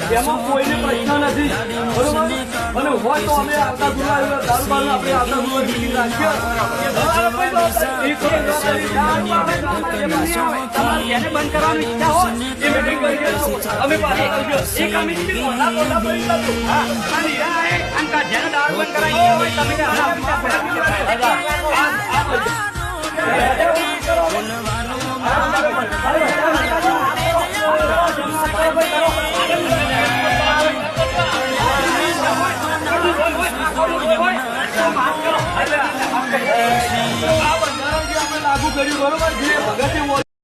એમાં કોઈને પ્રશ્ન નથી બરોબર અને હોય તો અમે આવતા ગુના દારૂ બારૂ આપણે આવતા ગુના જીતી રાખીએ બંધ કરવાની ઈચ્છા હોય એ મીટિંગ કરી અમે પાછા એક કમિટી જેને દારૂ બંધ કરાવી હોય તમે લાગુ કર્યું બરોબર છે ભગતે